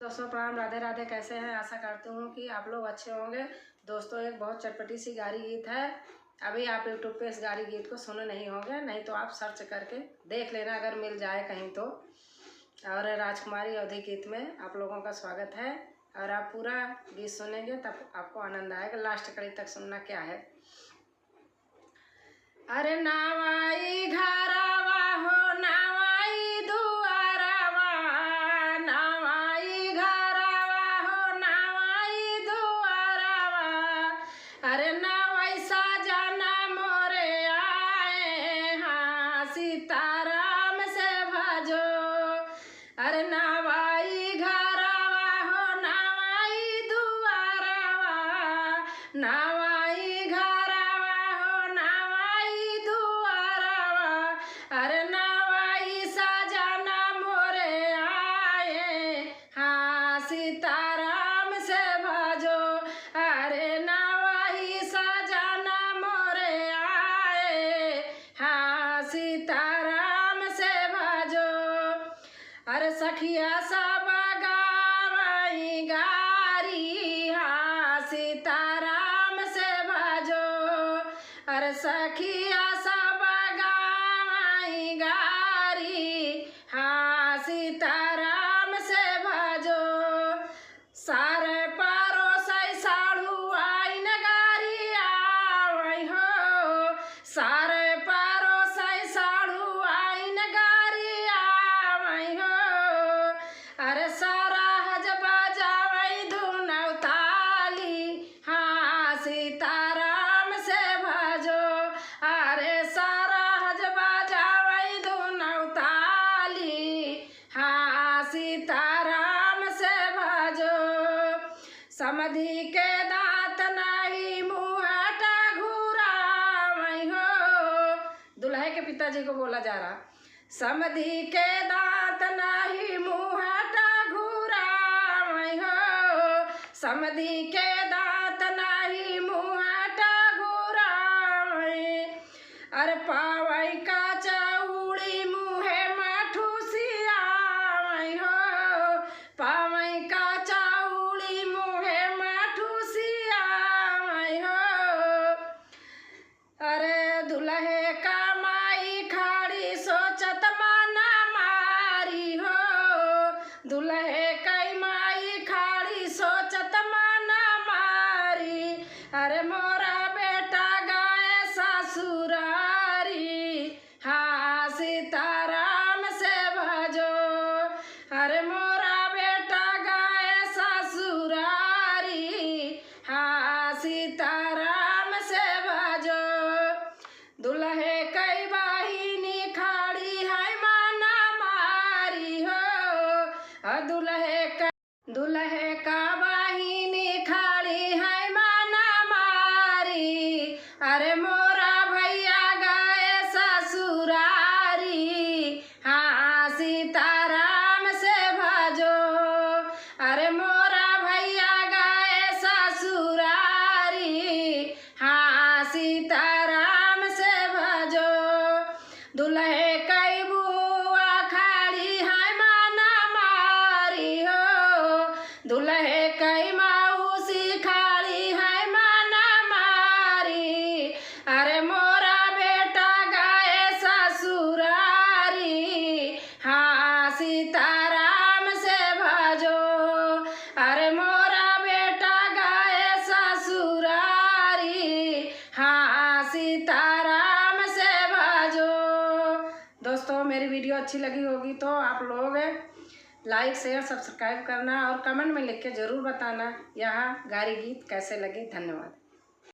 दोस्तों प्रणाम, राधे राधे। कैसे हैं? आशा करती हूँ कि आप लोग अच्छे होंगे। दोस्तों एक बहुत चटपटी सी गारी गीत है। अभी आप यूट्यूब पे इस गारी गीत को सुने नहीं होंगे, नहीं तो आप सर्च करके देख लेना अगर मिल जाए कहीं तो। और राजकुमारी अवधि गीत में आप लोगों का स्वागत है। और आप पूरा गीत सुनेंगे तब आपको आनंद आएगा। लास्ट कड़ी तक सुनना क्या है। अरे नावाई घरवा हो नावाई दुआरवा, नावाई घरवा हो नावाई दुआरवा। अरे नावाई साजना मोरे आए हाँ सीताराम से भजो। अरे नावाई घरवा हो नावाई दुआरवा, नावाई घरवा हो नावाई दुआरवा। अरे नावाई साजना मोरे आए हाँ सीताराम से भजो। अरे नावाई साजना मोरे आए हाँ सीताराम से भजो। अरे सखिया सब गावई गारी हाँ सीताराम से भजो। अरे सखिया सब गावई गारी हाँ सीताराम से भजो। सारे परोसई साढ़ू आई नगारी आवई हो, सारे परोसई साढ़ू आई नगारी आवई हो। अरे सारा हज बजावई धुनौ ताली हाँ सीताराम से भजो। अरे सारा हज बजावई धुनौ ताली हाँ सीताराम से भजो। समधि के दांत नहीं मुहटा घुरावई हो, दुल्हे के पिताजी को बोला जा रहा। समधि के दांत नहीं मुहटा घुरावई हो, समधि के दांत नहीं मुहटा घुरावई। अरे पावई का चौड़ी मुहे मठुसियावई हो, पावई का चौड़ी मुहे मठुसियावई हो। अरे दुल्हे का माई खाड़ी सोचत माना मारी हो, दुल्हे कई माई खाड़ी सोचत माना मारी। अरे मोरा बेटा गाए ससुरारी हाँ सीताराम से भजो। अरे मोरा बेटा गाए ससुरारी हाँ सीताराम से भजो। दुल्हे कई बाहिनी खाड़ी है माना मारी हो, दुल्हे का बाहिनी खाड़ी है माना मारी। अरे मोरा भैया गए ससुरारी हाँ सीताराम से भजो। अरे मोरा भैया गए ससुरारी हाँ सीताराम से भजो। दुल्हे कई बुआ खाड़ी है माना मारी हो, दुल्हे कई मौसी खाड़ी है माना मारी। अरे मोरा बेटा गए ससुरारी हाँ सीताराम से भजो। अरे मोरा बेटा गए ससुरारी हाँ सीताराम से भजो। दोस्तों मेरी वीडियो अच्छी लगी होगी तो आप लोग लाइक शेयर सब्सक्राइब करना और कमेंट में लिख के ज़रूर बताना यह गारी गीत कैसे लगी। धन्यवाद।